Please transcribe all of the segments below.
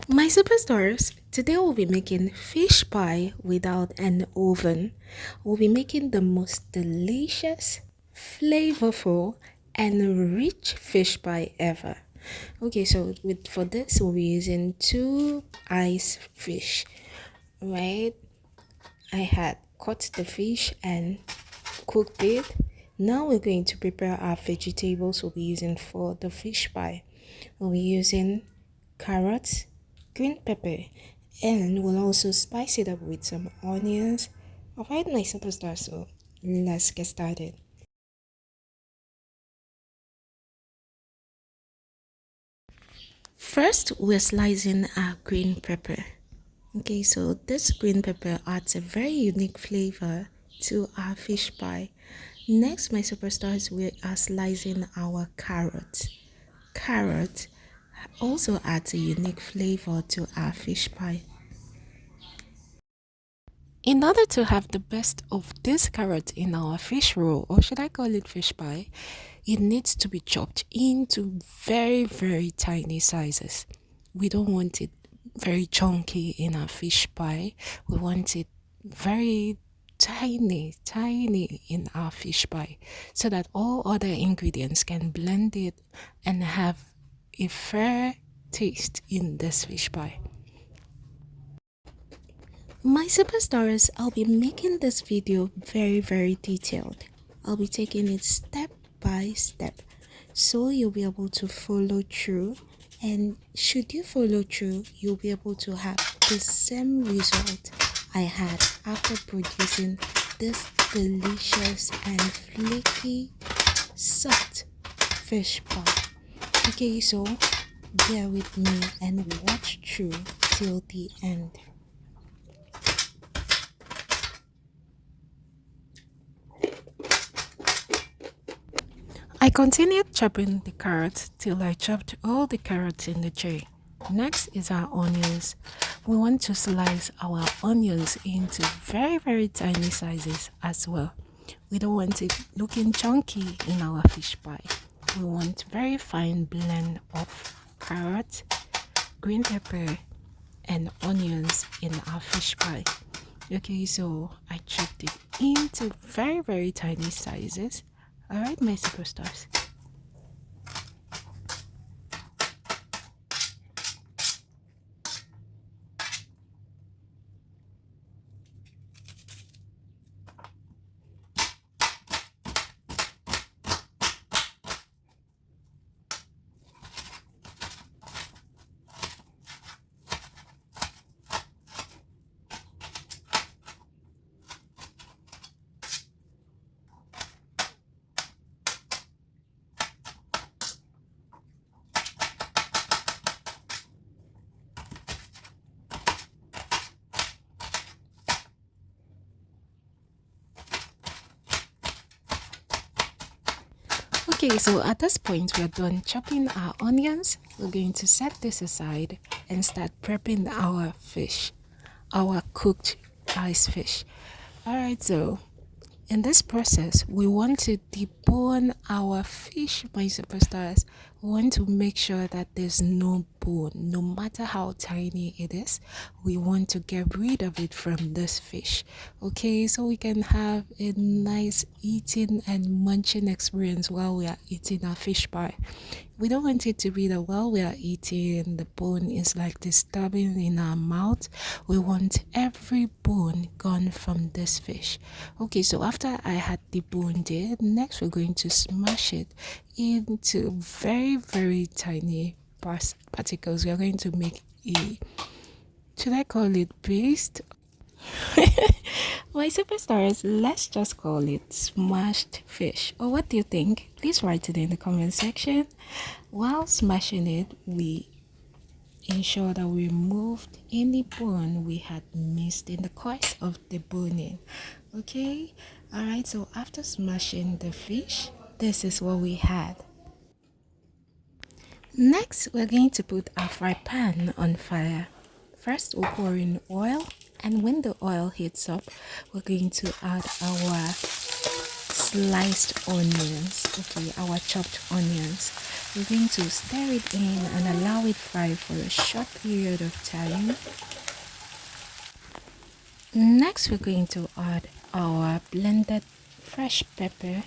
My superstars, today we'll be making fish pie without an oven. We'll be making the most delicious, flavorful, and rich fish pie ever. Okay, so for this we'll be using two ice fish, right? I had caught the fish and cooked it. Now we're going to prepare our vegetables we'll be using for the fish pie. We'll be using carrots, green pepper, and we'll also spice it up with some onions. Alright, my superstar, so let's get started. First, we're slicing our green pepper. Okay, so this green pepper adds a very unique flavor to our fish pie. Next, my superstars, we are slicing our carrot. Carrot also adds a unique flavor to our fish pie. In order to have the best of this carrot in our fish roll, or should I call it fish pie, it needs to be chopped into very tiny sizes. We don't want it very chunky in our fish pie. We want it very tiny in our fish pie so that all other ingredients can blend it and have a fair taste in this fish pie. My superstars, I'll be making this video very detailed. I'll be taking it step by step so you'll be able to follow through, and should you follow through, you'll be able to have the same result I had after producing this delicious and flaky soft fish pie. Okay, so bear with me and watch through till the end. I continued chopping the carrots till I chopped all the carrots in the tray. Next is our onions. We want to slice our onions into very tiny sizes as well. We don't want it looking chunky in our fish pie. We want very fine blend of carrot, green pepper, and onions in our fish pie. Okay, so I chopped it into very tiny sizes. Alright, my superstars. Okay, so at this point, we're done chopping our onions. We're going to set this aside and start prepping our fish, our cooked ice fish. Alright, so in this process, we want to debone our fish, my superstars. We want to make sure that there's no bone, no matter how tiny it is. We want to get rid of it from this fish. Okay, so we can have a nice eating and munching experience while we are eating our fish pie. We don't want it to be that while we are eating, the bone is like disturbing in our mouth. We want every bone gone from this fish. Okay, so after I had deboned it, next we're going to smash it into very tiny particles. We are going to make a, should I call it paste? My superstars, let's just call it smashed fish. Or what do you think? Please write it in the comment section. While smashing it, we ensure that we removed any bone we had missed in the course of the boning. Okay, alright, so after smashing the fish, this is what we had. Next, we're going to put our fry pan on fire. First, we'll pour in oil, and when the oil heats up, we're going to add our sliced onions, okay, our chopped onions. We're going to stir it in and allow it fry for a short period of time. Next, we're going to add our blended fresh pepper.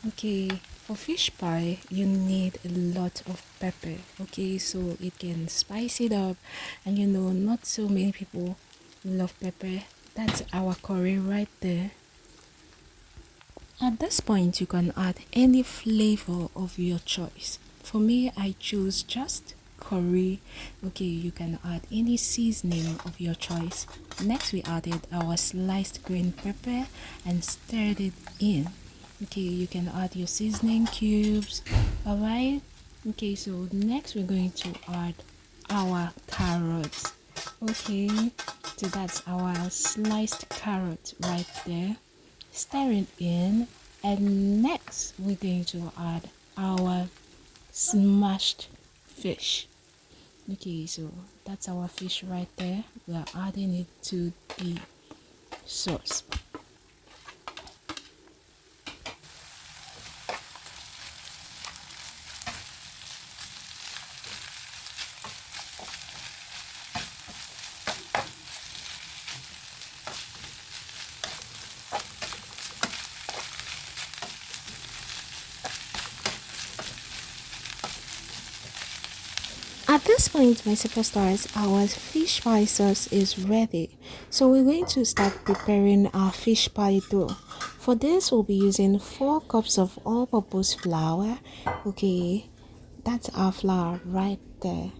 Okay, for fish pie, you need a lot of pepper. Okay, so it can spice it up, and not so many people love pepper. That's our curry right there. At this point, you can add any flavor of your choice. For me, I choose just curry. Okay, you can add any seasoning of your choice. Next, we added our sliced green pepper and stirred it in. Okay, you can add your seasoning cubes. All right. Okay, so next we're going to add our carrots. Okay, so that's our sliced carrot right there. Stir it in, and next we're going to add our smashed fish. Okay, so that's our fish right there. We are adding it to the sauce. At this point, my superstars, our fish pie sauce is ready. So we're going to start preparing our fish pie dough. For this, we'll be using 4 cups of all-purpose flour. Okay, that's our flour right there.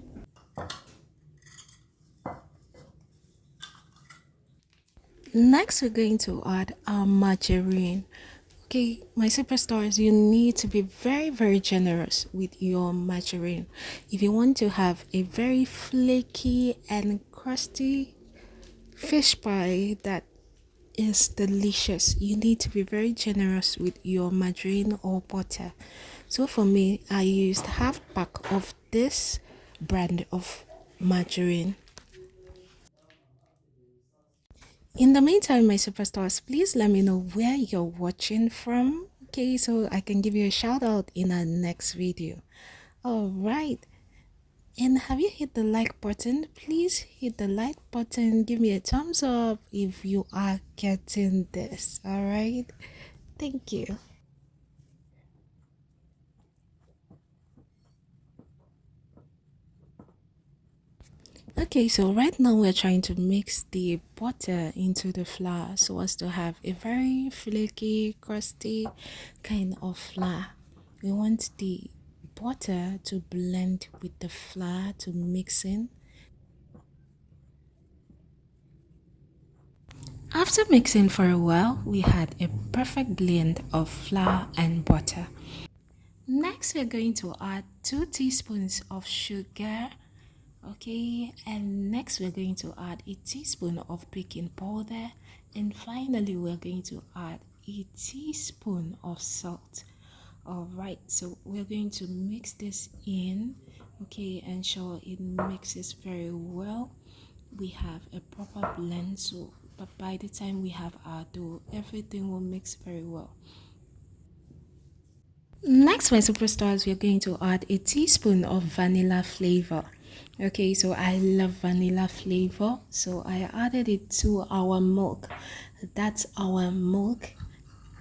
Next, we're going to add our margarine. Okay, my superstars, you need to be very, very generous with your margarine. If you want to have a very flaky and crusty fish pie that is delicious, you need to be very generous with your margarine or butter. So for me, I used half pack of this brand of margarine. In the meantime, my superstars, please let me know where you're watching from. Okay, so I can give you a shout out in our next video. All right. And have you hit the like button? Please hit the like button. Give me a thumbs up if you are getting this. All right. Thank you. Okay, so right now we're trying to mix the butter into the flour so as to have a very flaky, crusty kind of flour. We want the butter to blend with the flour to mix in. After mixing for a while, we had a perfect blend of flour and butter. Next, we're going to add 2 teaspoons of sugar. Okay, and next we're going to add a teaspoon of baking powder, and finally we're going to add a teaspoon of salt. All right, so we're going to mix this in, okay, ensure it mixes very well. We have a proper blend, so but by the time we have our dough, everything will mix very well. Next, my superstars, we're going to add a teaspoon of vanilla flavor. Okay, so I love vanilla flavor, so I added it to our milk. That's our milk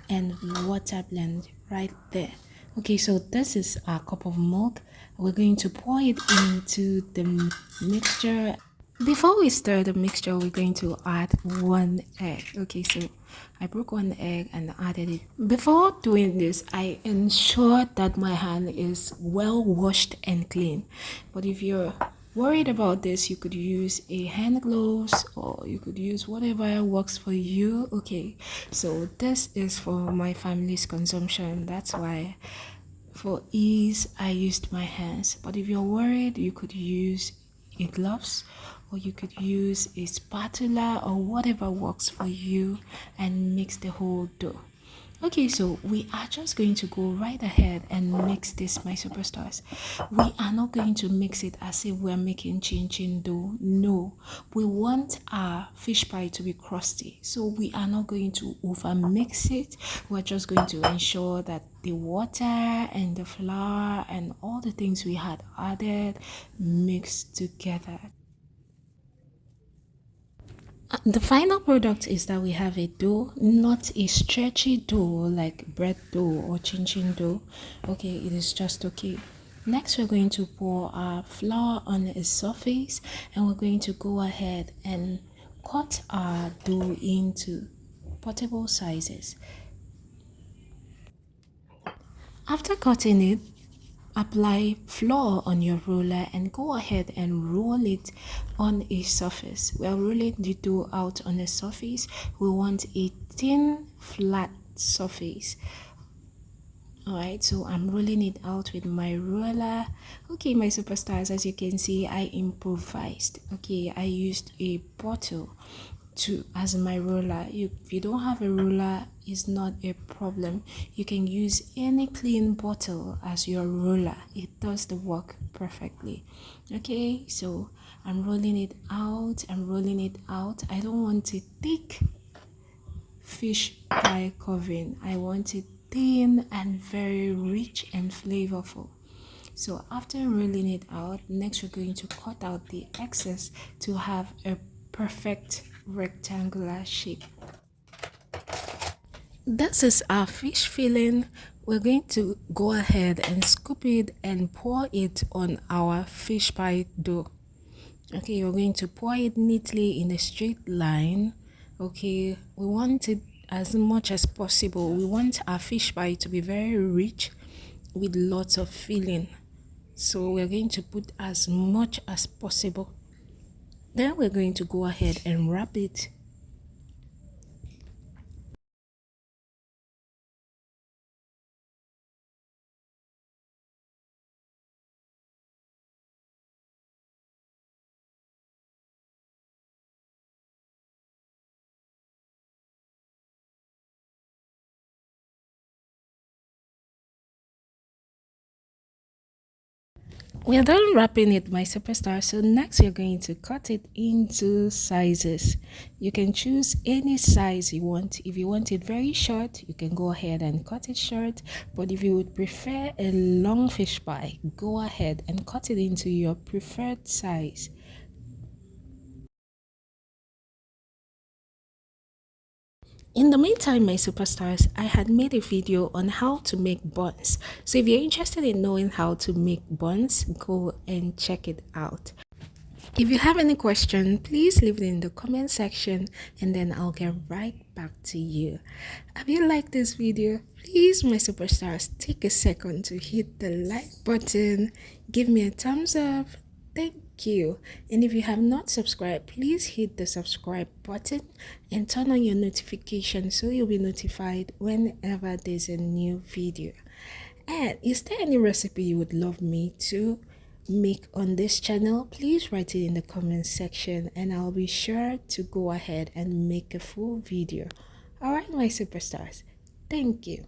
and water blend right there. Okay, so this is our cup of milk. We're going to pour it into the mixture. Before we stir the mixture, we're going to add 1 egg. Okay, so I broke 1 egg and added it. Before doing this, I ensure that my hand is well washed and clean. But if you're worried about this, you could use a hand gloves or you could use whatever works for you. Okay, so this is for my family's consumption. That's why for ease I used my hands. But if you're worried, you could use a gloves or you could use a spatula or whatever works for you and mix the whole dough. Okay, so we are just going to go right ahead and mix this, my superstars. We are not going to mix it as if we're making chin chin dough. No, we want our fish pie to be crusty. So we are not going to over mix it. We're just going to ensure that the water and the flour and all the things we had added mixed together. The final product is that we have a dough, not a stretchy dough like bread dough or chin chin dough. Okay, it is just okay. Next, we're going to pour our flour on a surface and we're going to go ahead and cut our dough into portable sizes. After cutting it, apply flour on your roller and go ahead and roll it on a surface. We are rolling the dough out on a surface. We want a thin, flat surface. Alright, so I'm rolling it out with my roller. Okay, my superstars, as you can see, I improvised. Okay, I used a bottle to as my roller. If you don't have a roller, it's not a problem. You can use any clean bottle as your roller. It does the work perfectly. Okay, so I'm rolling it out. I'm rolling it out. I don't want it thick fish pie covering. I want it thin and very rich and flavorful. So after rolling it out, next we're going to cut out the excess to have a perfect rectangular shape. This is our fish filling. We're going to go ahead and scoop it and pour it on our fish pie dough. Okay, we're going to pour it neatly in a straight line. Okay, we want it as much as possible. We want our fish pie to be very rich with lots of filling. So we're going to put as much as possible. Then we're going to go ahead and wrap it. We're done wrapping it, my superstar. So next you're going to cut it into sizes. You can choose any size you want. If you want it very short, you can go ahead and cut it short. But if you would prefer a long fish pie, go ahead and cut it into your preferred size. In the meantime, my superstars, I had made a video on how to make buns. So if you're interested in knowing how to make buns, go and check it out. If you have any question, please leave it in the comment section and then I'll get right back to you. Have you liked this video? Please, my superstars, take a second to hit the like button. Give me a thumbs up. Thank you. And if you have not subscribed, please hit the subscribe button and turn on your notifications so you'll be notified whenever there's a new video. And is there any recipe you would love me to make on this channel? Please write it in the comment section and I'll be sure to go ahead and make a full video. Alright, my superstars, thank you.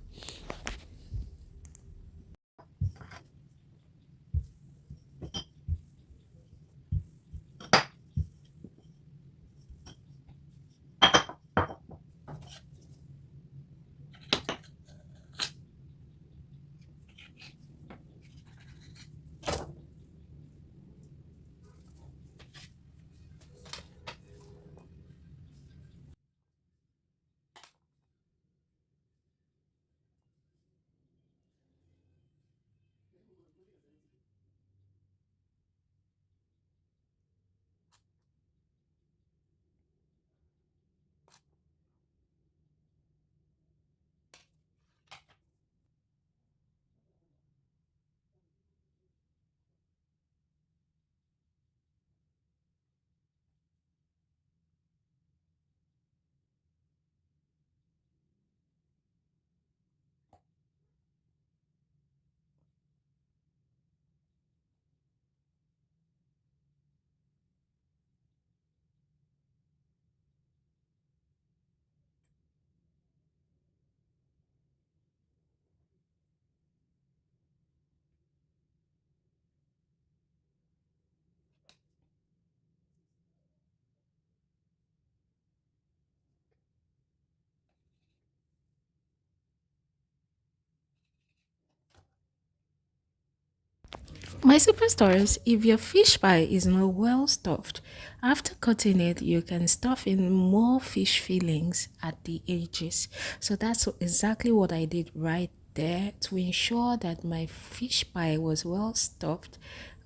My superstars, if your fish pie is not well stuffed, after cutting it, you can stuff in more fish fillings at the edges. So that's exactly what I did right there to ensure that my fish pie was well stuffed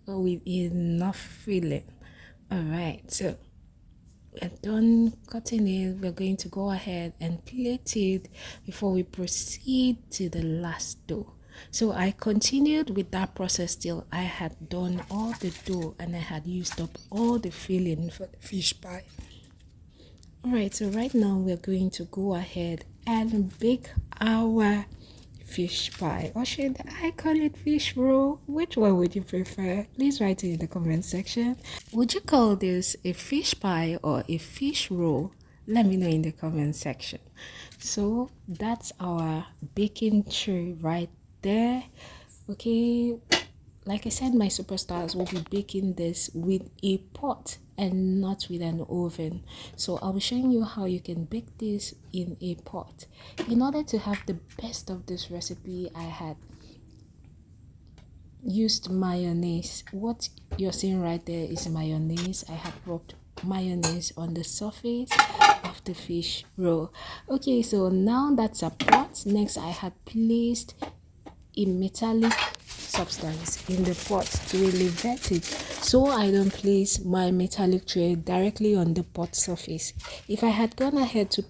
with enough filling. All right, so we're done cutting it. We're going to go ahead and plate it before we proceed to the last dough. So I continued with that process till I had done all the dough and I had used up all the filling for the fish pie. Alright, so right now we're going to go ahead and bake our fish pie, or should I call it fish roll? Which one would you prefer? Please write it in the comment section. Would you call this a fish pie or a fish roll? Let me know in the comment section. So that's our baking tray right there. Okay, like I said, my superstars will be baking this with a pot and not with an oven. So I'll be showing you how you can bake this in a pot. In order to have the best of this recipe, I had used mayonnaise. What you're seeing right there is mayonnaise. I had rubbed mayonnaise on the surface of the fish roll. Okay, so now that's a pot. Next, I had placed a metallic substance in the pot to elevate it, so I don't place my metallic tray directly on the pot surface. If I had gone ahead to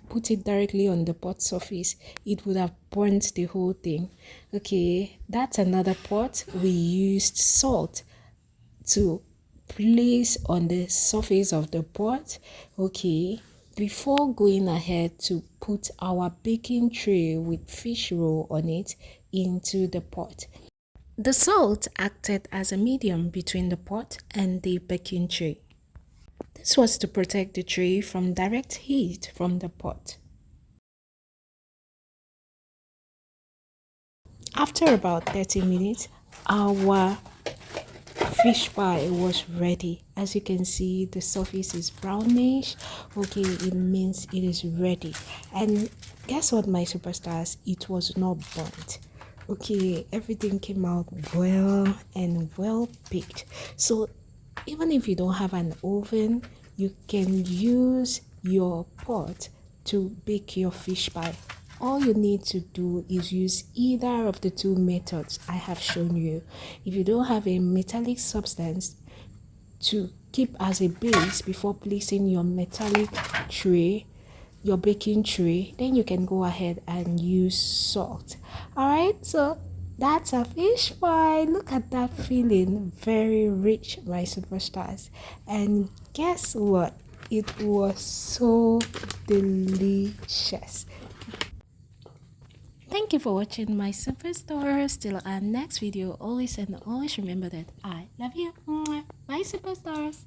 put it directly on the pot surface, it would have burnt the whole thing. Okay, that's another pot. We used salt to place on the surface of the pot. Okay, before going ahead to put our baking tray with fish roll on it into the pot. The salt acted as a medium between the pot and the baking tray. This was to protect the tray from direct heat from the pot. After about 30 minutes, our fish pie was ready. As you can see, the surface is brownish. Okay, it means it is ready. And guess what, my superstars? It was not burnt. Okay, everything came out well and well baked. So even if you don't have an oven, you can use your pot to bake your fish pie. All you need to do is use either of the two methods I have shown you. If you don't have a metallic substance to keep as a base before placing your metallic tray, your baking tray, then you can go ahead and use salt. Alright, so that's a fish pie. Look at that filling, very rich, my superstars. And guess what? It was so delicious. Thank you for watching my superstars. Till our next video, always and always remember that I love you. Bye, superstars.